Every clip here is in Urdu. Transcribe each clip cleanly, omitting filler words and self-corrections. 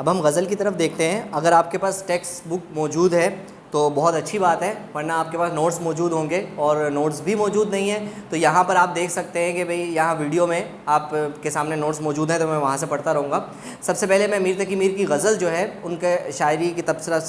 اب ہم غزل کی طرف دیکھتے ہیں. اگر آپ کے پاس ٹیکسٹ بک موجود ہے تو بہت اچھی بات ہے، ورنہ آپ کے پاس نوٹس موجود ہوں گے، اور نوٹس بھی موجود نہیں ہیں تو یہاں پر آپ دیکھ سکتے ہیں کہ بھئی یہاں ویڈیو میں آپ کے سامنے نوٹس موجود ہیں، تو میں وہاں سے پڑھتا رہوں گا. سب سے پہلے میں میر تقی میر کی غزل جو ہے ان کے شاعری کی تبصرہ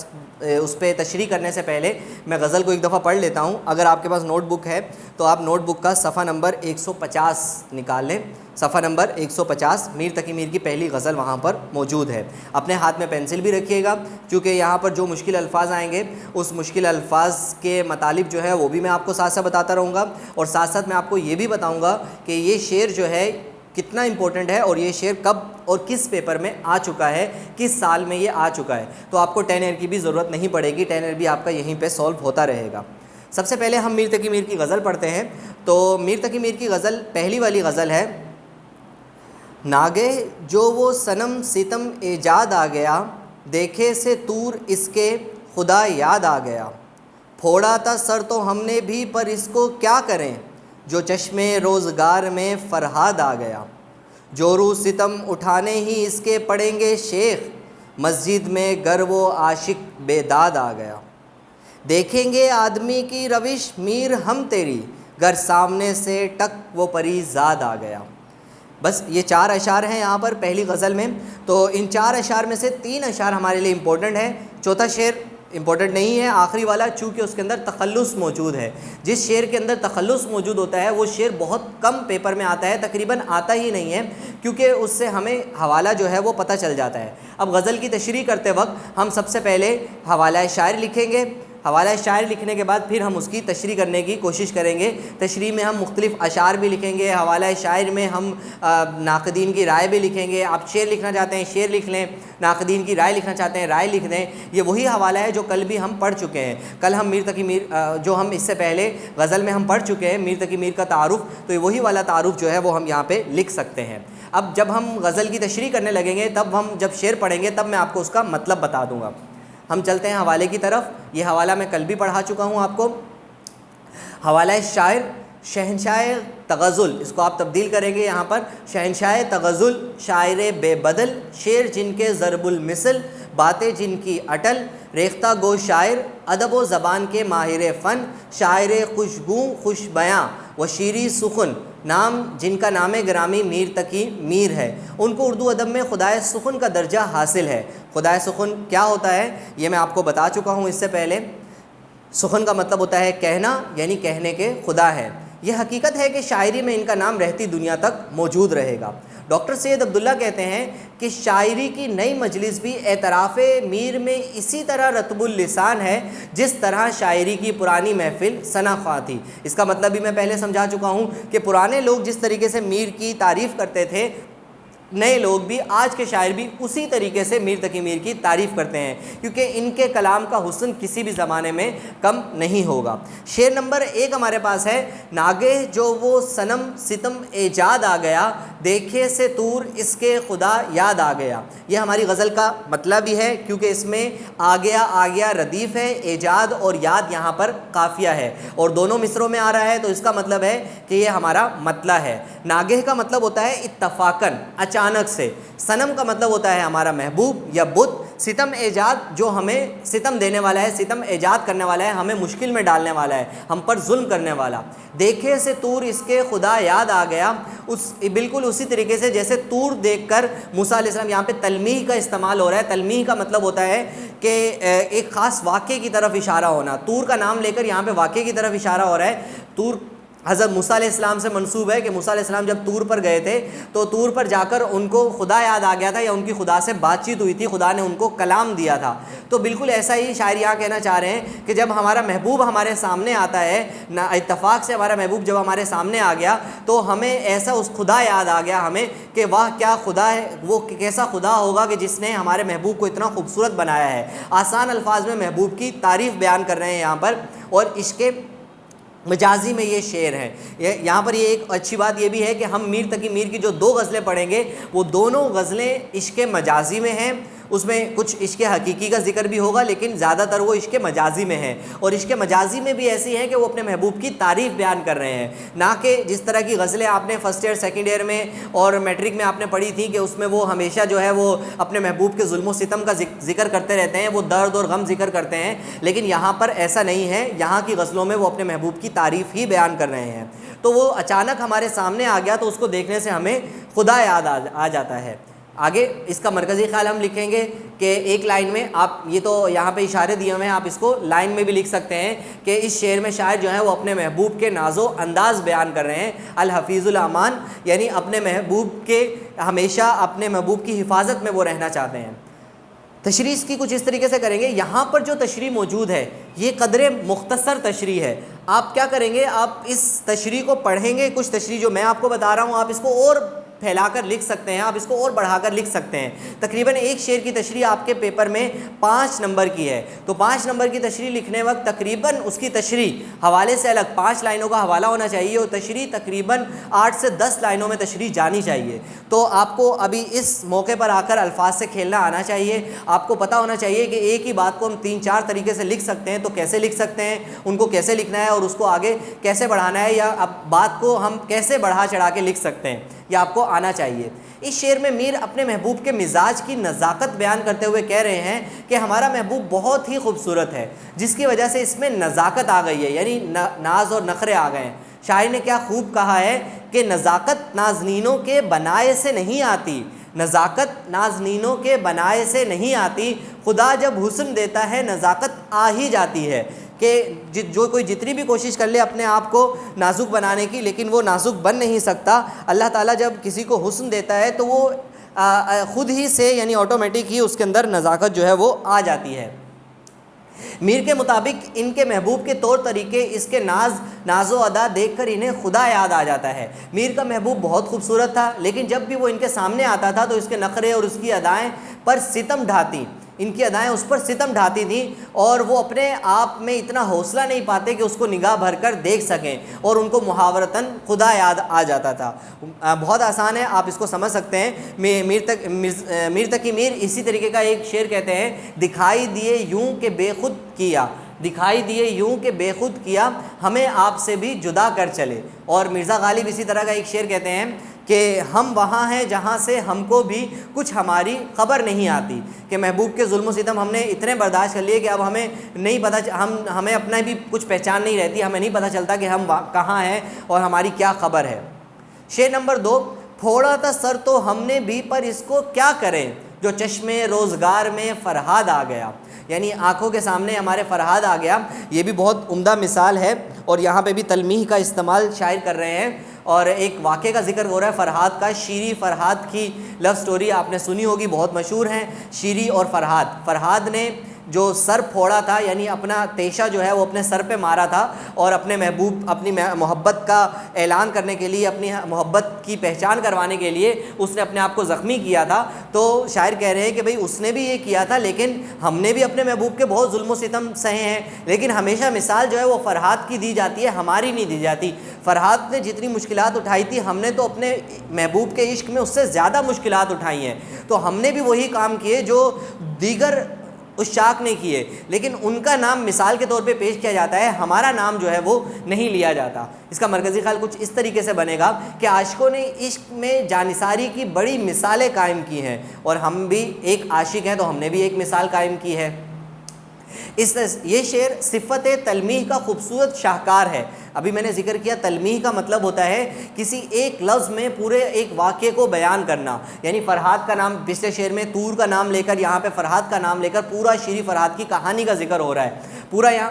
اس پہ تشریح کرنے سے پہلے میں غزل کو ایک دفعہ پڑھ لیتا ہوں. اگر آپ کے پاس نوٹ بک ہے تو آپ نوٹ بک کا صفحہ نمبر 150 نکال لیں. صفحہ نمبر 150 میر تقی میر کی پہلی غزل وہاں پر موجود ہے. اپنے ہاتھ میں پینسل بھی رکھیے گا، کیونکہ یہاں پر جو مشکل الفاظ آئیں گے اس مشکل الفاظ کے مطالب جو ہے وہ بھی میں آپ کو ساتھ ساتھ بتاتا رہوں گا، اور ساتھ ساتھ میں آپ کو یہ بھی بتاؤں گا کہ یہ شعر جو ہے کتنا امپورٹنٹ ہے اور یہ شعر کب اور کس پیپر میں آ چکا ہے، کس سال میں یہ آ چکا ہے. تو آپ کو 10 ایئر کی بھی ضرورت نہیں پڑے گی، 10 ایئر بھی آپ کا یہیں پہ سولو ہوتا رہے گا. سب سے پہلے ہم میر تقی میر کی غزل پڑھتے ہیں. تو میر تقی میر کی غزل پہلی والی غزل ہے: ناگہ جو وہ صنم ستم ایجاد آ گیا، دیکھے سے طور اس کے خدا یاد آ گیا. پھوڑا تھا سر تو ہم نے بھی پر اس کو کیا کریں، جو چشمے روزگار میں فرہاد آ گیا. جورو ستم اٹھانے ہی اس کے پڑیں گے شیخ، مسجد میں گر وہ عاشق بیداد آ گیا. دیکھیں گے آدمی کی روش میر ہم تیری، گر سامنے سے ٹک وہ پری زاد آ گیا. بس یہ 4 اشعار ہیں یہاں پر پہلی غزل میں. تو ان 4 اشعار میں سے 3 اشعار ہمارے لیے امپورٹنٹ ہیں، چوتھا شعر امپورٹنٹ نہیں ہے، آخری والا، چونکہ اس کے اندر تخلص موجود ہے. جس شعر کے اندر تخلص موجود ہوتا ہے وہ شعر بہت کم پیپر میں آتا ہے، تقریباً آتا ہی نہیں ہے، کیونکہ اس سے ہمیں حوالہ جو ہے وہ پتہ چل جاتا ہے. اب غزل کی تشریح کرتے وقت ہم سب سے پہلے حوالہ شاعر لکھیں گے. حوالہ شاعر لکھنے کے بعد پھر ہم اس کی تشریح کرنے کی کوشش کریں گے. تشریح میں ہم مختلف اشعار بھی لکھیں گے، حوالہ شاعر میں ہم ناقدین کی رائے بھی لکھیں گے. آپ شعر لکھنا چاہتے ہیں شعر لکھ لیں، ناقدین کی رائے لکھنا چاہتے ہیں رائے لکھ دیں. یہ وہی حوالہ ہے جو کل بھی ہم پڑھ چکے ہیں. کل ہم میر تقی میر جو ہم اس سے پہلے غزل میں ہم پڑھ چکے ہیں میر تقی میر کا تعارف، تو وہی والا تعارف جو ہے وہ ہم یہاں پہ لکھ سکتے ہیں. اب جب ہم غزل کی تشریح کرنے لگیں گے، تب ہم جب شعر پڑھیں گے تب میں آپ کو اس کا مطلب بتا دوں گا. ہم چلتے ہیں حوالے کی طرف. یہ حوالہ میں کل بھی پڑھا چکا ہوں آپ کو. حوالہ شاعر: شہنشاہ تغزل، اس کو آپ تبدیل کریں گے یہاں پر، شہنشاہ تغزل، شاعر بے بدل، شعر جن کے ضرب المثل، باتیں جن کی اٹل، ریختہ گو شاعر، ادب و زبان کے ماہر فن، شاعر خوشگوں خوش بیاں و شیریں سخن، نام جن کا نام گرامی میر تقی میر ہے. ان کو اردو ادب میں خدائے سخن کا درجہ حاصل ہے. خدائے سخن کیا ہوتا ہے یہ میں آپ کو بتا چکا ہوں اس سے پہلے. سخن کا مطلب ہوتا ہے کہنا، یعنی کہنے کے خدا ہے. یہ حقیقت ہے کہ شاعری میں ان کا نام رہتی دنیا تک موجود رہے گا. ڈاکٹر سید عبداللہ کہتے ہیں کہ شاعری کی نئی مجلس بھی اعتراف میر میں اسی طرح رطب اللسان ہے جس طرح شاعری کی پرانی محفل ثنا خواں تھی. اس کا مطلب بھی میں پہلے سمجھا چکا ہوں کہ پرانے لوگ جس طریقے سے میر کی تعریف کرتے تھے، نئے لوگ بھی، آج کے شاعر بھی اسی طریقے سے میر تقی میر کی تعریف کرتے ہیں، کیونکہ ان کے کلام کا حسن کسی بھی زمانے میں کم نہیں ہوگا. شعر نمبر 1 ہمارے پاس ہے: ناگہ جو وہ صنم ستم ایجاد آ گیا، دیکھے سے طور اس کے خدا یاد آ گیا. یہ ہماری غزل کا مطلب بھی ہے، کیونکہ اس میں آ گیا ردیف ہے، ایجاد اور یاد یہاں پر قافیہ ہے، اور دونوں مصروں میں آ رہا ہے، تو اس کا مطلب ہے کہ یہ ہمارا مطلع ہے. ناگہ کا مطلب ہوتا ہے اتفاقاً، اچانک سے. صنم کا مطلب ہوتا ہے ہمارا محبوب یا بت. ستم ایجاد جو ہمیں ستم دینے والا ہے، ستم ایجاد کرنے والا ہے، ہمیں مشکل میں ڈالنے والا ہے، ہم پر ظلم کرنے والا. دیکھے سے طور اس کے خدا یاد آ گیا، بالکل اسی طریقے سے جیسے طور دیکھ کر موسیٰ علیہ السلام، یہاں پہ تلمیح کا استعمال ہو رہا ہے. تلمیح کا مطلب ہوتا ہے کہ ایک خاص واقعے کی طرف اشارہ ہونا. طور کا نام لے کر یہاں پہ واقعے کی طرف اشارہ ہو رہا ہے. طور حضرت موسیٰ علیہ السلام سے منسوب ہے کہ موسیٰ علیہ السلام جب طور پر گئے تھے تو طور پر جا کر ان کو خدا یاد آ گیا تھا، یا ان کی خدا سے بات چیت ہوئی تھی، خدا نے ان کو کلام دیا تھا. تو بالکل ایسا ہی شاعر یہاں کہنا چاہ رہے ہیں کہ جب ہمارا محبوب ہمارے سامنے آتا ہے، اتفاق سے ہمارا محبوب جب ہمارے سامنے آ گیا تو ہمیں ایسا اس خدا یاد آ گیا ہمیں کہ واہ کیا خدا ہے، وہ کیسا خدا ہوگا کہ جس نے ہمارے محبوب کو اتنا خوبصورت بنایا ہے. آسان الفاظ میں محبوب کی تعریف بیان کر رہے ہیں یہاں پر، اور عشق مجازی میں یہ شعر ہے. یہاں پر یہ ایک اچھی بات یہ بھی ہے کہ ہم میر تقی میر کی جو 2 غزلیں پڑھیں گے وہ دونوں غزلیں عشق مجازی میں ہیں. اس میں کچھ عشق حقیقی کا ذکر بھی ہوگا، لیکن زیادہ تر وہ عشق مجازی میں ہے، اور عشق مجازی میں بھی ایسی ہیں کہ وہ اپنے محبوب کی تعریف بیان کر رہے ہیں، نہ کہ جس طرح کی غزلیں آپ نے فرسٹ ایئر سیکنڈ ایئر میں اور میٹرک میں آپ نے پڑھی تھی کہ اس میں وہ ہمیشہ جو ہے وہ اپنے محبوب کے ظلم و ستم کا ذکر کرتے رہتے ہیں، وہ درد اور غم ذکر کرتے ہیں، لیکن یہاں پر ایسا نہیں ہے، یہاں کی غزلوں میں وہ اپنے محبوب کی تعریف ہی بیان کر رہے ہیں۔ تو وہ اچانک ہمارے سامنے آ گیا تو اس کو دیکھنے سے ہمیں خدا یاد آ جاتا ہے۔ آگے اس کا مرکزی خیال ہم لکھیں گے کہ ایک لائن میں، آپ یہ تو یہاں پہ اشارے دیے ہوئے ہیں، آپ اس کو لائن میں بھی لکھ سکتے ہیں کہ اس شعر میں شاعر جو ہے وہ اپنے محبوب کے ناز و انداز بیان کر رہے ہیں، الحفیظ الامان، یعنی اپنے محبوب کے ہمیشہ اپنے محبوب کی حفاظت میں وہ رہنا چاہتے ہیں۔ تشریح اس کی کچھ اس طریقے سے کریں گے، یہاں پر جو تشریح موجود ہے یہ قدرے مختصر تشریح ہے۔ آپ کیا کریں گے، آپ اس تشریح کو پڑھیں گے، کچھ تشریح جو میں آپ کو بتا رہا ہوں آپ اس کو اور پھیلا کر لکھ سکتے ہیں، آپ اس کو اور بڑھا کر لکھ سکتے ہیں۔ تقریباً ایک شعر کی تشریح آپ کے پیپر میں 5 نمبر کی ہے، تو 5 نمبر کی تشریح لکھنے وقت تقریباً اس کی تشریح حوالے سے الگ 5 لائنوں کا حوالہ ہونا چاہیے، اور تشریح تقریباً 8 سے 10 لائنوں میں تشریح جانی چاہیے۔ تو آپ کو ابھی اس موقع پر آ کر الفاظ سے کھیلنا آنا چاہیے، آپ کو پتہ ہونا چاہیے کہ ایک ہی بات کو ہم 3-4 طریقے سے لکھ سکتے ہیں، تو کیسے لکھ سکتے ہیں، ان کو کیسے لکھنا ہے اور اس کو آگے کیسے بڑھانا ہے، یا اب بات کو ہم کیسے بڑھا چڑھا کے لکھ سکتے ہیں، یہ آپ کو آنا چاہیے۔ اس شعر میں میر اپنے محبوب کے مزاج کی نزاکت بیان کرتے ہوئے کہہ رہے ہیں کہ ہمارا محبوب بہت ہی خوبصورت ہے، جس کی وجہ سے اس میں نزاکت آ گئی ہے، یعنی ناز اور نخرے آ گئے ہیں۔ شاعر نے کیا خوب کہا ہے کہ نزاکت نازنینوں کے بنائے سے نہیں آتی، نزاکت نازنینوں کے بنائے سے نہیں آتی، خدا جب حسن دیتا ہے نزاکت آ ہی جاتی ہے۔ کہ جو کوئی جتنی بھی کوشش کر لے اپنے آپ کو نازک بنانے کی، لیکن وہ نازک بن نہیں سکتا۔ اللہ تعالیٰ جب کسی کو حسن دیتا ہے تو وہ خود ہی سے، یعنی آٹومیٹک ہی اس کے اندر نزاکت جو ہے وہ آ جاتی ہے۔ میر کے مطابق ان کے محبوب کے طور طریقے، اس کے ناز و ادا دیکھ کر انہیں خدا یاد آ جاتا ہے۔ میر کا محبوب بہت خوبصورت تھا، لیکن جب بھی وہ ان کے سامنے آتا تھا تو اس کے نخرے اور اس کی ادائیں پر ستم ڈھاتی، ان کی ادائیں اس پر ستم ڈھاتی تھیں، اور وہ اپنے آپ میں اتنا حوصلہ نہیں پاتے کہ اس کو نگاہ بھر کر دیکھ سکیں، اور ان کو محاورتاً خدا یاد آ جاتا تھا۔ بہت آسان ہے، آپ اس کو سمجھ سکتے ہیں۔ میر تقی میر اسی طریقے کا ایک شعر کہتے ہیں، دکھائی دیے یوں کہ بے خود کیا، دکھائی دیے یوں کہ بے خود کیا، ہمیں آپ سے بھی جدا کر چلے۔ اور مرزا غالب اسی طرح کا ایک شعر کہتے ہیں کہ ہم وہاں ہیں جہاں سے ہم کو بھی کچھ ہماری خبر نہیں آتی، کہ محبوب کے ظلم و ستم ہم نے اتنے برداشت کر لیے کہ اب ہمیں نہیں پتہ، ہمیں اپنا بھی کچھ پہچان نہیں رہتی، ہمیں نہیں پتہ چلتا کہ ہم کہاں ہیں اور ہماری کیا خبر ہے۔ شعر نمبر 2، پھوڑا تھا سر تو ہم نے بھی، پر اس کو کیا کریں، جو چشمے روزگار میں فرہاد آ گیا، یعنی آنکھوں کے سامنے ہمارے فرہاد آ گیا۔ یہ بھی بہت عمدہ مثال ہے، اور یہاں پہ بھی تلمیح کا استعمال شاعر کر رہے ہیں، اور ایک واقعے کا ذکر ہو رہا ہے فرہاد کا۔ شیری فرہاد کی لو سٹوری آپ نے سنی ہوگی، بہت مشہور ہیں شیری اور فرہاد۔ فرہاد نے جو سر پھوڑا تھا، یعنی اپنا تیشہ جو ہے وہ اپنے سر پہ مارا تھا، اور اپنے محبوب، اپنی محبت کا اعلان کرنے کے لیے، اپنی محبت کی پہچان کروانے کے لیے اس نے اپنے آپ کو زخمی کیا تھا۔ تو شاعر کہہ رہے ہیں کہ بھئی اس نے بھی یہ کیا تھا، لیکن ہم نے بھی اپنے محبوب کے بہت ظلم و ستم سہے ہیں، لیکن ہمیشہ مثال جو ہے وہ فرہاد کی دی جاتی ہے، ہماری نہیں دی جاتی۔ فرہاد نے جتنی مشکلات اٹھائی تھی، ہم نے تو اپنے محبوب کے عشق میں اس سے زیادہ مشکلات اٹھائی ہیں، تو ہم نے بھی وہی کام کیے جو دیگر عشاق نے کیے، لیکن ان کا نام مثال کے طور پہ پیش کیا جاتا ہے، ہمارا نام جو ہے وہ نہیں لیا جاتا۔ اس کا مرکزی خیال کچھ اس طریقے سے بنے گا کہ عاشقوں نے عشق میں جانثاری کی بڑی مثالیں قائم کی ہیں، اور ہم بھی ایک عاشق ہیں تو ہم نے بھی ایک مثال قائم کی ہے۔ یہ شعر صفت تلمیح کا خوبصورت شاہکار ہے۔ ابھی میں نے ذکر کیا، تلمیح کا مطلب ہوتا ہے کسی ایک لفظ میں پورے ایک واقعے کو بیان کرنا، یعنی فرہاد کا نام پچھلے شعر میں طور کا نام لے کر، یہاں پہ فرہاد کا نام لے کر پورا شیری فرہاد کی کہانی کا ذکر ہو رہا ہے پورا یہاں۔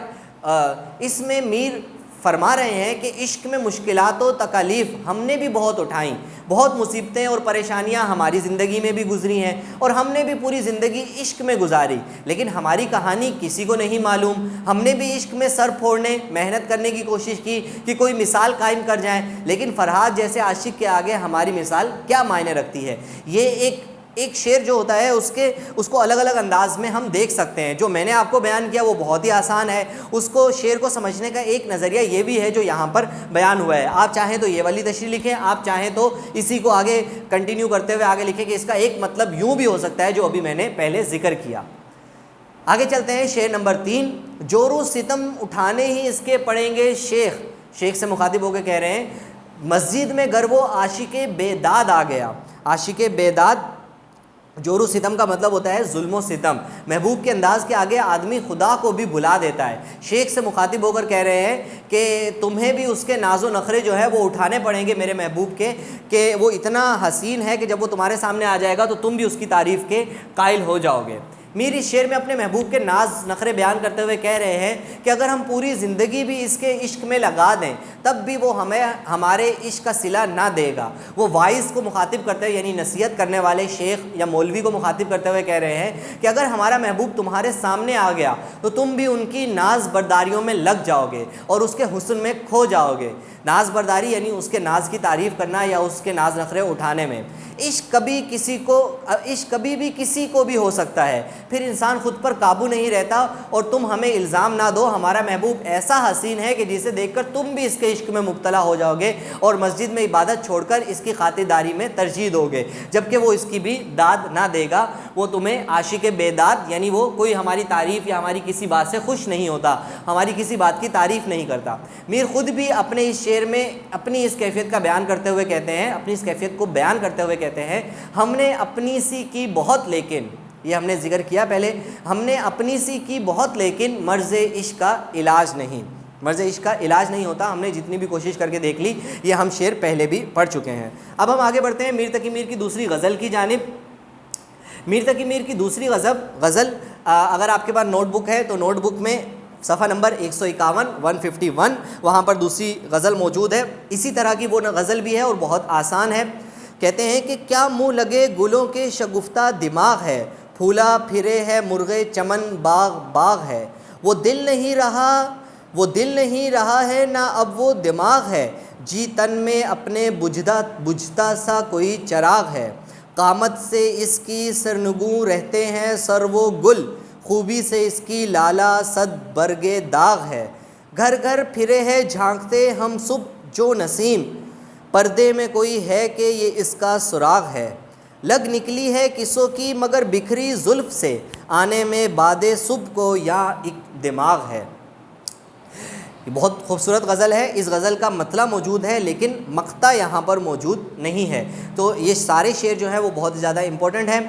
اس میں میر فرما رہے ہیں کہ عشق میں مشکلات و تکالیف ہم نے بھی بہت اٹھائیں، بہت مصیبتیں اور پریشانیاں ہماری زندگی میں بھی گزری ہیں، اور ہم نے بھی پوری زندگی عشق میں گزاری، لیکن ہماری کہانی کسی کو نہیں معلوم۔ ہم نے بھی عشق میں سر پھوڑنے، محنت کرنے کی کوشش کی کہ کوئی مثال قائم کر جائیں، لیکن فرہاد جیسے عاشق کے آگے ہماری مثال کیا معنی رکھتی ہے۔ یہ ایک ایک شعر جو ہوتا ہے اس کو الگ الگ انداز میں ہم دیکھ سکتے ہیں. جو میں نے آپ کو بیان کیا وہ بہت ہی آسان ہے. اس کو شعر کو سمجھنے کا ایک نظریہ یہ بھی ہے جو یہاں پر بیان ہوا ہے. آپ چاہیں تو یہ والی تشریح لکھیں, آپ چاہیں تو اسی کو آگے کنٹینیو کرتے ہوئے آگے لکھیں کہ اس کا ایک مطلب یوں بھی ہو سکتا ہے جو ابھی میں نے پہلے ذکر کیا. آگے چلتے ہیں. شعر نمبر 3. جور و ستم اٹھانے ہی اس کے پڑیں گے شیخ. شیخ سے مخاطب ہو کے کہہ رہے ہیں مسجد میں گر وہ عاشق بیداد آ گیا. عاشق بیداد, جور و ستم کا مطلب ہوتا ہے ظلم و ستم. محبوب کے انداز کے آگے آدمی خدا کو بھی بھلا دیتا ہے. شیخ سے مخاطب ہو کر کہہ رہے ہیں کہ تمہیں بھی اس کے ناز و نخرے جو ہے وہ اٹھانے پڑیں گے میرے محبوب کے, کہ وہ اتنا حسین ہے کہ جب وہ تمہارے سامنے آ جائے گا تو تم بھی اس کی تعریف کے قائل ہو جاؤ گے. میر اس شعر میں اپنے محبوب کے ناز نخرے بیان کرتے ہوئے کہہ رہے ہیں کہ اگر ہم پوری زندگی بھی اس کے عشق میں لگا دیں تب بھی وہ ہمیں ہمارے عشق کا صلہ نہ دے گا. وہ وائز کو مخاطب کرتے ہوئے یعنی نصیحت کرنے والے شیخ یا مولوی کو مخاطب کرتے ہوئے کہہ رہے ہیں کہ اگر ہمارا محبوب تمہارے سامنے آ گیا تو تم بھی ان کی ناز برداریوں میں لگ جاؤ گے اور اس کے حسن میں کھو جاؤ گے. ناز برداری یعنی اس کے ناز کی تعریف کرنا یا اس کے ناز نخرے اٹھانے میں. عشق کبھی بھی کسی کو بھی ہو سکتا ہے, پھر انسان خود پر قابو نہیں رہتا. اور تم ہمیں الزام نہ دو, ہمارا محبوب ایسا حسین ہے کہ جسے دیکھ کر تم بھی اس کے عشق میں مبتلا ہو جاؤ گے اور مسجد میں عبادت چھوڑ کر اس کی خاطرداری میں ترجیح دو گے, جبکہ وہ اس کی بھی داد نہ دے گا. وہ تمہیں عاشق بیداد یعنی وہ کوئی ہماری تعریف یا ہماری کسی بات سے خوش نہیں ہوتا, ہماری کسی بات کی تعریف نہیں کرتا. میر خود بھی اپنے اس شعر میں اپنی اس کیفیت کا بیان کرتے ہوئے کہتے ہیں, اپنی اس کیفیت کو بیان کرتے ہوئے کہتے ہیں ہم نے اپنی سی کی بہت لیکن, یہ ہم نے ذکر کیا پہلے, ہم نے اپنی سی کی بہت لیکن مرض عشق کا علاج نہیں. مرض عشق کا علاج نہیں ہوتا, ہم نے جتنی بھی کوشش کر کے دیکھ لی. یہ ہم شعر پہلے بھی پڑھ چکے ہیں. اب ہم آگے بڑھتے ہیں میر تقی میر کی دوسری غزل کی جانب. میر تقی میر کی دوسری غزل اگر آپ کے پاس نوٹ بک ہے تو نوٹ بک میں صفحہ نمبر 151 151 وہاں پر دوسری غزل موجود ہے. اسی طرح کی وہ غزل بھی ہے اور بہت آسان ہے. کہتے ہیں کہ کیا منہ لگے گلوں کے شگفتہ دماغ ہے, پھولا پھرے ہے مرغے چمن باغ باغ ہے. وہ دل نہیں رہا ہے نہ اب وہ دماغ ہے, جی تن میں اپنے بجھتا سا کوئی چراغ ہے. قامت سے اس کی سرنگوں رہتے ہیں سر و گل, خوبی سے اس کی لالا صد برگے داغ ہے. گھر گھر پھرے ہے جھانکتے ہم صبح جو نسیم, پردے میں کوئی ہے کہ یہ اس کا سراغ ہے. لگ نکلی ہے کسوں کی مگر بکھری زلف سے, آنے میں باد صبح کو یا ایک دماغ ہے. یہ بہت خوبصورت غزل ہے. اس غزل کا مطلب موجود ہے لیکن مقطع یہاں پر موجود نہیں ہے. تو یہ سارے شعر جو ہیں وہ بہت زیادہ امپورٹنٹ ہیں.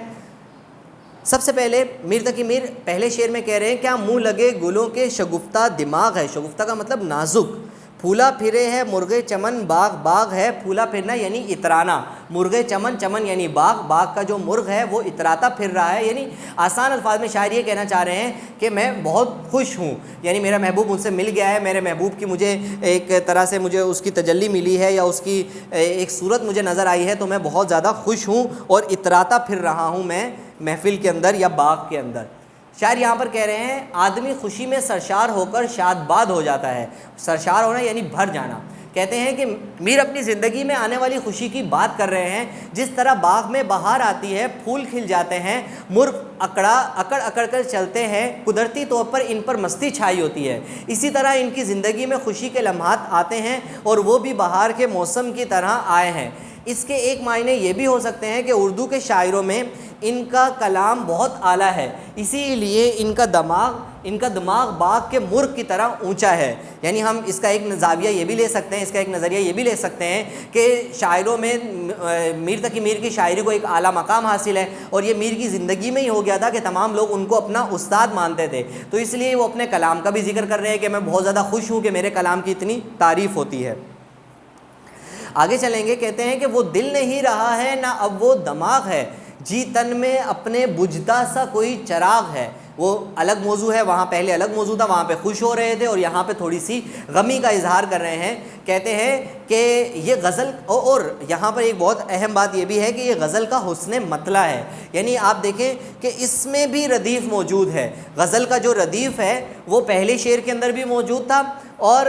سب سے پہلے میر تقی میر پہلے شعر میں کہہ رہے ہیں کیا منہ لگے گلوں کے شگفتہ دماغ ہے. شگفتہ کا مطلب نازک. پھولا پھرے ہے مرغے چمن باغ باغ ہے. پھولا پھرنا یعنی اترانا, مرغے چمن چمن یعنی باغ, باغ کا جو مرغ ہے وہ اتراتا پھر رہا ہے. یعنی آسان الفاظ میں شاعر یہ کہنا چاہ رہے ہیں کہ میں بہت خوش ہوں, یعنی میرا محبوب مجھ سے مل گیا ہے, میرے محبوب کی مجھے ایک طرح سے مجھے اس کی تجلی ملی ہے یا اس کی ایک صورت مجھے نظر آئی ہے, تو میں بہت زیادہ خوش ہوں اور اتراتا پھر رہا ہوں میں محفل کے اندر یا باغ کے اندر. شاعر یہاں پر کہہ رہے ہیں آدمی خوشی میں سرشار ہو کر شاد باد ہو جاتا ہے. سرشار ہونا یعنی بھر جانا. کہتے ہیں کہ میر اپنی زندگی میں آنے والی خوشی کی بات کر رہے ہیں. جس طرح باغ میں بہار آتی ہے, پھول کھل جاتے ہیں, مرغ اکڑ کر چلتے ہیں, قدرتی طور پر ان پر مستی چھائی ہوتی ہے, اسی طرح ان کی زندگی میں خوشی کے لمحات آتے ہیں اور وہ بھی بہار کے موسم کی طرح آئے ہیں. اس کے ایک معنی یہ بھی ہو سکتے ہیں کہ اردو کے شاعروں میں ان کا کلام بہت اعلیٰ ہے, اسی لیے ان کا دماغ باغ کے مرغ کی طرح اونچا ہے. یعنی ہم اس کا ایک زاویہ یہ بھی لے سکتے ہیں, اس کا ایک نظریہ یہ بھی لے سکتے ہیں کہ شاعروں میں میر تقی میر کی شاعری کو ایک اعلیٰ مقام حاصل ہے, اور یہ میر کی زندگی میں ہی ہو گیا تھا کہ تمام لوگ ان کو اپنا استاد مانتے تھے. تو اس لیے وہ اپنے کلام کا بھی ذکر کر رہے ہیں کہ میں بہت زیادہ خوش ہوں کہ میرے کلام کی اتنی تعریف ہوتی ہے. آگے چلیں گے. کہتے ہیں کہ وہ دل نہیں رہا ہے نہ اب وہ دماغ ہے, جی تن میں اپنے بجھتا سا کوئی چراغ ہے. وہ الگ موضوع ہے, وہاں پہلے الگ موضوع تھا, وہاں پہ خوش ہو رہے تھے اور یہاں پہ تھوڑی سی غمی کا اظہار کر رہے ہیں. کہتے ہیں کہ یہ غزل, اور یہاں پر ایک بہت اہم بات یہ بھی ہے کہ یہ غزل کا حسن مطلع ہے. یعنی آپ دیکھیں کہ اس میں بھی ردیف موجود ہے. غزل کا جو ردیف ہے وہ پہلے شعر کے اندر بھی موجود تھا, اور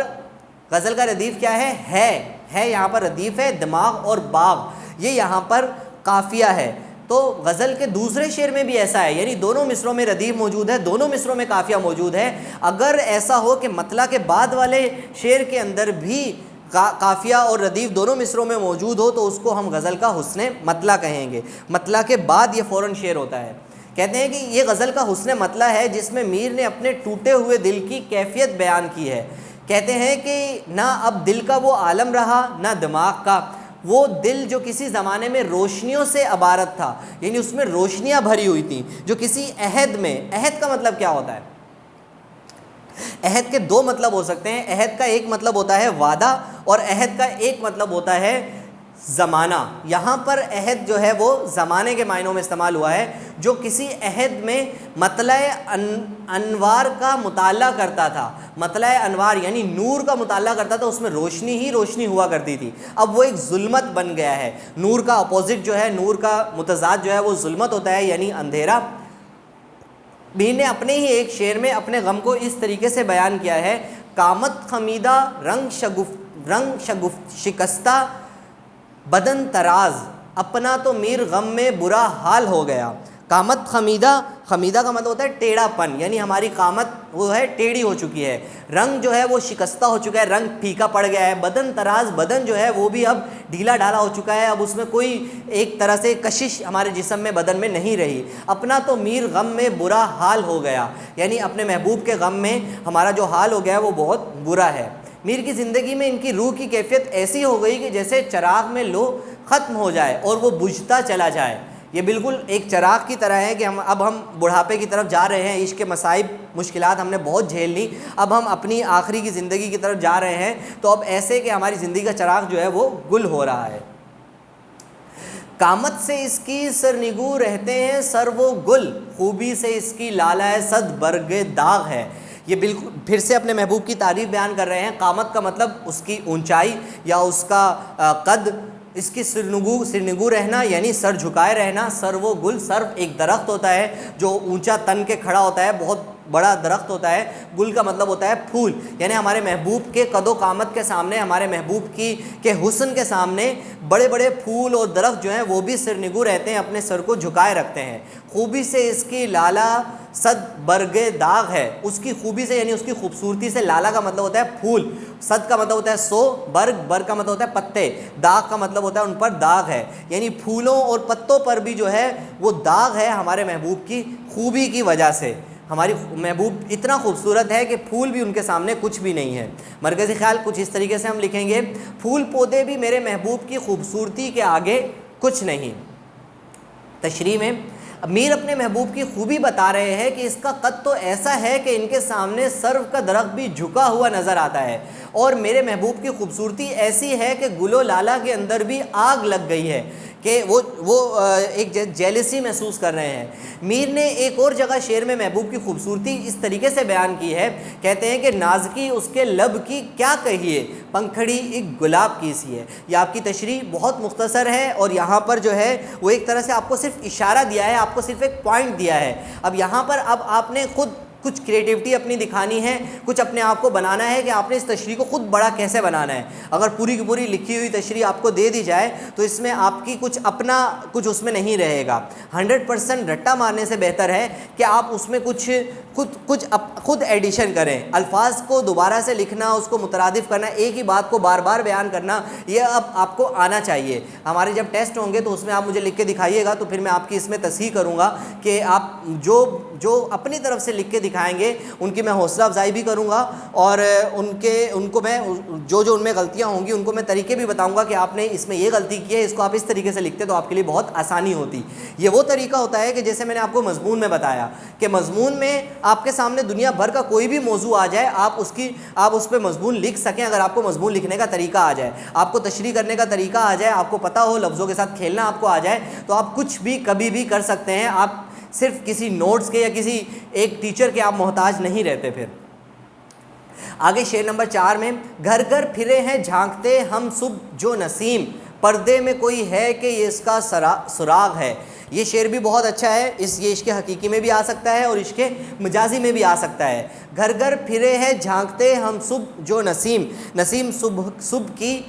غزل کا ردیف کیا ہے یہاں پر ردیف ہے دماغ اور باغ. یہ یہاں پر قافیہ ہے. تو غزل کے دوسرے شعر میں بھی ایسا ہے، یعنی دونوں مصروں میں ردیف موجود ہے، دونوں مصروں میں قافیہ موجود ہے۔ اگر ایسا ہو کہ مطلع کے بعد والے شعر کے اندر بھی قافیہ اور ردیف دونوں مصروں میں موجود ہو تو اس کو ہم غزل کا حسن مطلع کہیں گے۔ مطلع کے بعد یہ فوراً شعر ہوتا ہے۔ کہتے ہیں کہ یہ غزل کا حسن مطلع ہے جس میں میر نے اپنے ٹوٹے ہوئے دل کی کیفیت بیان کی ہے۔ کہتے ہیں کہ نہ اب دل کا وہ عالم رہا نہ دماغ کا، وہ دل جو کسی زمانے میں روشنیوں سے عبارت تھا، یعنی اس میں روشنیاں بھری ہوئی تھیں، جو کسی عہد میں، عہد کا مطلب کیا ہوتا ہے؟ عہد کے دو مطلب ہو سکتے ہیں۔ عہد کا ایک مطلب ہوتا ہے وعدہ، اور عہد کا ایک مطلب ہوتا ہے زمانہ۔ یہاں پر عہد جو ہے وہ زمانے کے معنوں میں استعمال ہوا ہے، جو کسی عہد میں مطلع انوار کا مطالعہ کرتا تھا۔ مطلع انوار یعنی نور کا مطالعہ کرتا تھا، اس میں روشنی ہی روشنی ہوا کرتی تھی۔ اب وہ ایک ظلمت بن گیا ہے۔ نور کا اپوزٹ جو ہے، نور کا متضاد جو ہے وہ ظلمت ہوتا ہے، یعنی اندھیرا۔ میر نے اپنے ہی ایک شعر میں اپنے غم کو اس طریقے سے بیان کیا ہے: قامت خمیدہ رنگ شگفت شکستہ بدن تراز، اپنا تو میر غم میں برا حال ہو گیا۔ قامت خمیدہ، خمیدہ کا مطلب ہوتا ہے ٹیڑھا پن، یعنی ہماری قامت وہ ہے ٹیڑھی ہو چکی ہے۔ رنگ جو ہے وہ شکستہ ہو چکا ہے، رنگ پھیکا پڑ گیا ہے۔ بدن تراز، بدن جو ہے وہ بھی اب ڈھیلا ڈھالا ہو چکا ہے، اب اس میں کوئی ایک طرح سے کشش ہمارے جسم میں، بدن میں نہیں رہی۔ اپنا تو میر غم میں برا حال ہو گیا، یعنی اپنے محبوب کے غم میں ہمارا جو حال ہو گیا ہے وہ بہت برا ہے۔ میر کی زندگی میں ان کی روح کی کیفیت ایسی ہو گئی کہ جیسے چراغ میں لو ختم ہو جائے اور وہ بجھتا چلا جائے۔ یہ بالکل ایک چراغ کی طرح ہے کہ اب ہم بڑھاپے کی طرف جا رہے ہیں، عشق کے مصائب مشکلات ہم نے بہت جھیل لی، اب ہم اپنی آخری کی زندگی کی طرف جا رہے ہیں، تو اب ایسے کہ ہماری زندگی کا چراغ جو ہے وہ گل ہو رہا ہے۔ قامت سے اس کی سرنگو رہتے ہیں سر وہ گل، خوبی سے اس کی لالہ صد برگ داغ ہے۔ یہ بالکل پھر سے اپنے محبوب کی تعریف بیان کر رہے ہیں۔ قامت کا مطلب اس کی اونچائی یا اس کا قد، اس کی سرنگو رہنا یعنی سر جھکائے رہنا۔ سر وہ گل، سر ایک درخت ہوتا ہے جو اونچا تن کے کھڑا ہوتا ہے، بہت بڑا درخت ہوتا ہے۔ گل کا مطلب ہوتا ہے پھول، یعنی ہمارے محبوب کے قد و قامت کے سامنے، ہمارے محبوب کے حسن کے سامنے بڑے بڑے پھول اور درخت جو ہیں وہ بھی سرنگو رہتے ہیں، اپنے سر کو جھکائے رکھتے ہیں۔ خوبی سے اس کی لالہ صد برگ داغ ہے، اس کی خوبی سے یعنی اس کی خوبصورتی سے، لالا کا مطلب ہوتا ہے پھول، صد کا مطلب ہوتا ہے 100، برگ کا مطلب ہوتا ہے پتے، داغ کا مطلب ہوتا ہے ان پر داغ ہے، یعنی پھولوں اور پتوں پر بھی جو ہے وہ داغ ہے ہمارے محبوب کی خوبی کی وجہ سے۔ ہماری محبوب اتنا خوبصورت ہے کہ پھول بھی ان کے سامنے کچھ بھی نہیں ہے۔ مرکزی خیال کچھ اس طریقے سے ہم لکھیں گے: پھول پودے بھی میرے محبوب کی خوبصورتی کے آگے کچھ نہیں۔ تشریح میں میر اپنے محبوب کی خوبی بتا رہے ہیں کہ اس کا قد تو ایسا ہے کہ ان کے سامنے سرو کا درخت بھی جھکا ہوا نظر آتا ہے، اور میرے محبوب کی خوبصورتی ایسی ہے کہ گل و لالا کے اندر بھی آگ لگ گئی ہے، کہ وہ ایک جیلسی محسوس کر رہے ہیں۔ میر نے ایک اور جگہ شعر میں محبوب کی خوبصورتی اس طریقے سے بیان کی ہے، کہتے ہیں کہ نازکی اس کے لب کی کیا کہیے، پنکھڑی ایک گلاب کی سی ہے۔ یہ آپ کی تشریح بہت مختصر ہے، اور یہاں پر جو ہے وہ ایک طرح سے آپ کو صرف اشارہ دیا ہے، آپ کو صرف ایک پوائنٹ دیا ہے۔ اب یہاں پر اب آپ نے خود کچھ کریٹیوٹی اپنی دکھانی ہے، کچھ اپنے آپ کو بنانا ہے کہ آپ نے اس تشریح کو خود بڑا کیسے بنانا ہے۔ اگر پوری کی پوری لکھی ہوئی تشریح آپ کو دے دی جائے تو اس میں آپ کی کچھ اپنا کچھ اس میں نہیں رہے گا۔ 100% رٹا مارنے سے بہتر ہے کہ آپ اس میں کچھ خود ایڈیشن کریں، الفاظ کو دوبارہ سے لکھنا، اس کو مترادف کرنا، ایک ہی بات کو بار بار بیان کرنا، یہ اب آپ کو آنا چاہیے۔ ہمارے جب ٹیسٹ ہوں گے تو اس میں آپ مجھے لکھ کے دکھائیے گا، تو پھر میں آپ کی اس میں تصحیح کروں گا کہ آپ جو اپنی طرف سے لکھ کے دکھائیں گے ان کی میں حوصلہ افزائی بھی کروں گا، اور ان کو میں جو ان میں غلطیاں ہوں گی ان کو میں طریقے بھی بتاؤں گا کہ آپ نے اس میں یہ غلطی کی ہے، اس کو آپ اس طریقے سے لکھتے تو آپ کے لیے بہت آسانی ہوتی۔ یہ وہ طریقہ ہوتا ہے کہ جیسے میں نے آپ کو مضمون میں بتایا کہ مضمون میں آپ کے سامنے دنیا بھر کا کوئی بھی موضوع آ جائے، آپ اس پہ مضمون لکھ سکیں۔ اگر آپ کو مضمون لکھنے کا طریقہ آ جائے، آپ کو تشریح کرنے کا طریقہ آ جائے، آپ کو پتہ ہو لفظوں کے ساتھ کھیلنا آپ کو آ جائے، تو آپ کچھ بھی کبھی بھی کر سکتے ہیں۔ آپ صرف کسی نوٹس کے یا کسی ایک ٹیچر کے آپ محتاج نہیں رہتے۔ پھر آگے شعر نمبر 4 میں: گھر گھر پھرے ہیں جھانکتے ہم صبح جو نسیم، پردے میں کوئی ہے کہ یہ اس کا سراغ ہے۔ یہ شعر بھی بہت اچھا ہے، یہ عشق حقیقی میں بھی آ سکتا ہے اور عشق مجازی میں بھی آ سکتا ہے۔ گھر گھر پھرے ہیں جھانکتے ہم صبح جو نسیم، نسیم صبح کی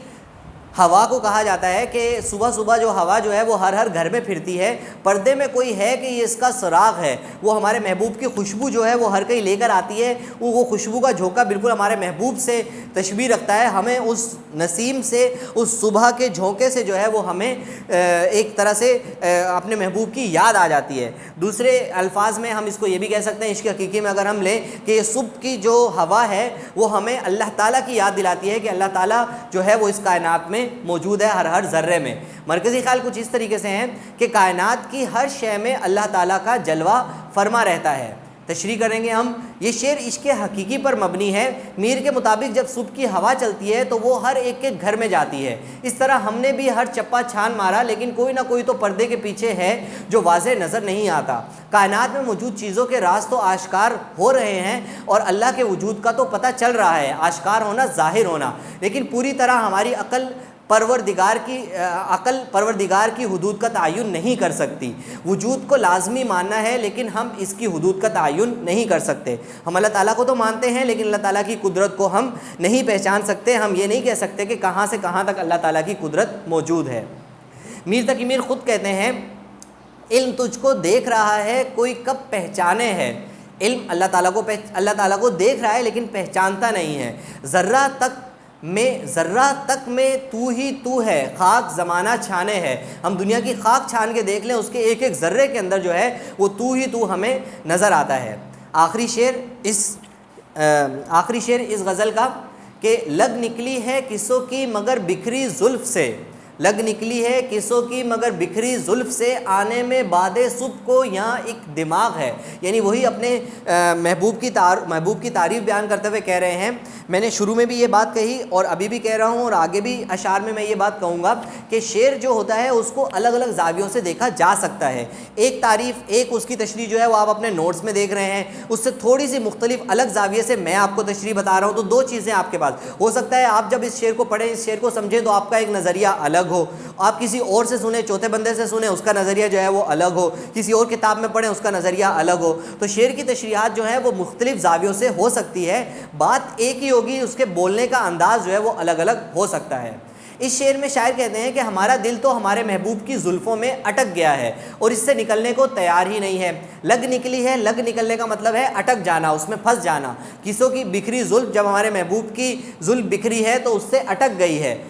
ہوا کو کہا جاتا ہے کہ صبح صبح جو ہوا جو ہے وہ ہر گھر میں پھرتی ہے، پردے میں کوئی ہے کہ یہ اس کا سراغ ہے، وہ ہمارے محبوب کی خوشبو جو ہے وہ ہر کہیں لے کر آتی ہے، وہ خوشبو کا جھونکا بالکل ہمارے محبوب سے تشبیہ رکھتا ہے، ہمیں اس نسیم سے، اس صبح کے جھونکے سے جو ہے وہ ہمیں ایک طرح سے اپنے محبوب کی یاد آ جاتی ہے۔ دوسرے الفاظ میں ہم اس کو یہ بھی کہہ سکتے ہیں، عشق حقیقی میں اگر ہم لیں کہ یہ صبح کی جو ہوا ہے وہ ہمیں اللہ تعالیٰ کی یاد دلاتی ہے کہ اللہ تعالیٰ جو ہے وہ اس کائنات میں موجود ہے، ہر ذرے میں۔ مرکزی خیال کچھ اس طریقے سے ہیں کہ کائنات کی ہر شے میں اللہ تعالیٰ کا جلوہ فرما رہتا ہے۔ تشریح کریں گے ہم، یہ شعر عشق حقیقی پر مبنی ہے۔ میر کے مطابق جب صبح کی ہوا چلتی ہے تو وہ ہر ایک کے گھر میں جاتی ہے، اس طرح ہم نے بھی ہر چپا چھان مارا لیکن کوئی نہ کوئی تو پردے کے پیچھے ہے جو واضح نظر نہیں آتا۔ کائنات میں موجود چیزوں کے راز تو آشکار ہو رہے ہیں اور اللہ کے وجود کا تو پتہ چل رہا ہے، آشکار ہونا، ظاہر ہونا، لیکن پوری طرح ہماری عقل پروردگار کی حدود کا تعین نہیں کر سکتی۔ وجود کو لازمی ماننا ہے لیکن ہم اس کی حدود کا تعین نہیں کر سکتے۔ ہم اللہ تعالیٰ کو تو مانتے ہیں لیکن اللہ تعالیٰ کی قدرت کو ہم نہیں پہچان سکتے۔ ہم یہ نہیں کہہ سکتے کہ کہاں سے کہاں تک اللہ تعالیٰ کی قدرت موجود ہے۔ میر تقی میر خود کہتے ہیں، علم تجھ کو دیکھ رہا ہے کوئی کب پہچانے ہے۔ علم اللہ تعالیٰ کو دیکھ رہا ہے لیکن پہچانتا نہیں ہے۔ ذرہ تک میں تو ہی تو ہے، خاک زمانہ چھانے ہے۔ ہم دنیا کی خاک چھان کے دیکھ لیں، اس کے ایک ایک ذرے کے اندر جو ہے وہ تو ہی تو ہمیں نظر آتا ہے۔ آخری شعر اس غزل کا کہ لگ نکلی ہے کسوں کی مگر بکھری زلف سے، لگ نکلی ہے کسوں کی مگر بکھری زلف سے، آنے میں باد صبح کو یہاں ایک دماغ ہے۔ یعنی وہی اپنے محبوب کی تعریف بیان کرتے ہوئے کہہ رہے ہیں، میں نے شروع میں بھی یہ بات کہی اور ابھی بھی کہہ رہا ہوں اور آگے بھی اشعار میں یہ بات کہوں گا کہ شعر جو ہوتا ہے اس کو الگ الگ زاویوں سے دیکھا جا سکتا ہے۔ ایک تعریف، ایک اس کی تشریح جو ہے وہ آپ اپنے نوٹس میں دیکھ رہے ہیں، اس سے تھوڑی سی مختلف الگ زاویے سے میں آپ کو تشریح بتا رہا ہوں، تو دو چیزیں آپ کے پاس ہو سکتا ہے۔ آپ جب اس شعر کو پڑھیں، اس شعر کو سمجھیں تو آپ کا ایک نظریہ الگ ہو، آپ کسی اور سے سنیں، چوتھے بندے سے سنیں، اس کا نظریہ جو ہے وہ الگ ہو، کسی اور کتاب میں پڑھیں، اس کا نظریہ الگ ہو۔ تو شعر کی تشریحات جو ہیں وہ مختلف زاویوں سے ہو سکتی ہے، بات ایک ہی ہوگی، اس کے بولنے کا انداز جو ہے وہ الگ الگ ہو سکتا ہے۔ اس شعر میں شاعر کہتے ہیں کہ ہمارا دل تو ہمارے محبوب کی زلفوں میں اٹک گیا ہے اور اس سے نکلنے کو تیار ہی نہیں ہے۔ لگ نکلی ہے، لگ نکلنے کا مطلب ہے اٹک جانا، اس میں پھنس جانا۔ کسوں کی بکھری زلف، جب ہمارے محبوب کی زلف بکھری ہے تو اس سے اٹک گئی ہے،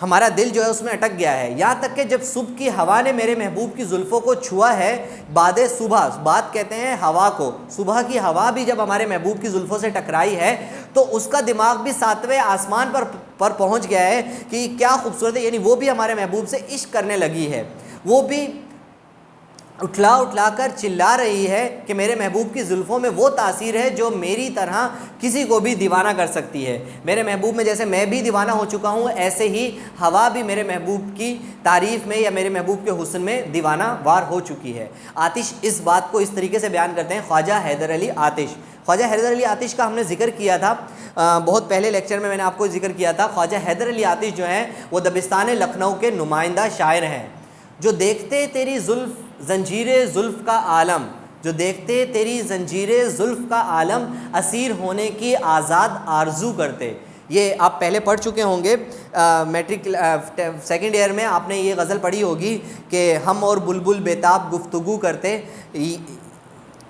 ہمارا دل جو ہے اس میں اٹک گیا ہے۔ یہاں تک کہ جب صبح کی ہوا نے میرے محبوب کی زلفوں کو چھوا ہے، باد صبح، بات کہتے ہیں ہوا کو، صبح کی ہوا بھی جب ہمارے محبوب کی زلفوں سے ٹکرائی ہے تو اس کا دماغ بھی ساتویں آسمان پر پہنچ گیا ہے کہ کیا خوبصورت ہے، یعنی وہ بھی ہمارے محبوب سے عشق کرنے لگی ہے، وہ بھی اٹھلا کر چلا رہی ہے کہ میرے محبوب کی زلفوں میں وہ تاثیر ہے جو میری طرح کسی کو بھی دیوانہ کر سکتی ہے۔ میرے محبوب میں جیسے میں بھی دیوانہ ہو چکا ہوں، ایسے ہی ہوا بھی میرے محبوب کی تعریف میں یا میرے محبوب کے حسن میں دیوانہ وار ہو چکی ہے۔ آتش اس بات کو اس طریقے سے بیان کرتے ہیں، خواجہ حیدر علی آتش۔ خواجہ حیدر علی آتش کا ہم نے ذکر کیا تھا بہت پہلے لیکچر میں نے آپ کو ذکر کیا تھا۔ خواجہ حیدر علی آتش جو ہیں وہ دبستان لکھنؤ کے نمائندہ شاعر ہیں۔ جو دیکھتے تیری زنجیر زلف کا عالم، جو دیکھتے تیری زنجیر زلف کا عالم، اسیر ہونے کی آزاد آرزو کرتے۔ یہ آپ پہلے پڑھ چکے ہوں گے، میٹرک سیکنڈ ایئر میں آپ نے یہ غزل پڑھی ہوگی کہ ہم اور بلبل بیتاب گفتگو کرتے،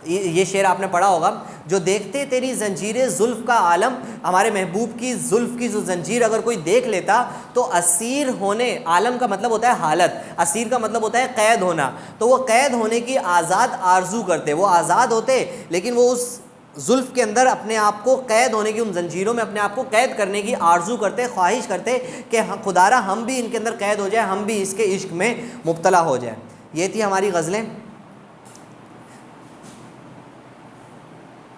یہ شعر آپ نے پڑھا ہوگا۔ جو دیکھتے تیری زنجیر زلف کا عالم، ہمارے محبوب کی زلف کی جو زنجیر اگر کوئی دیکھ لیتا تو اسیر ہونے، عالم کا مطلب ہوتا ہے حالت، اسیر کا مطلب ہوتا ہے قید ہونا، تو وہ قید ہونے کی آزاد آرزو کرتے، وہ آزاد ہوتے لیکن وہ اس زلف کے اندر اپنے آپ کو قید ہونے کی، ان زنجیروں میں اپنے آپ کو قید کرنے کی آرزو کرتے، خواہش کرتے کہ خدا را ہم بھی ان کے اندر قید ہو جائیں، ہم بھی اس کے عشق میں مبتلا ہو جائیں۔ یہ تھی ہماری غزلیں۔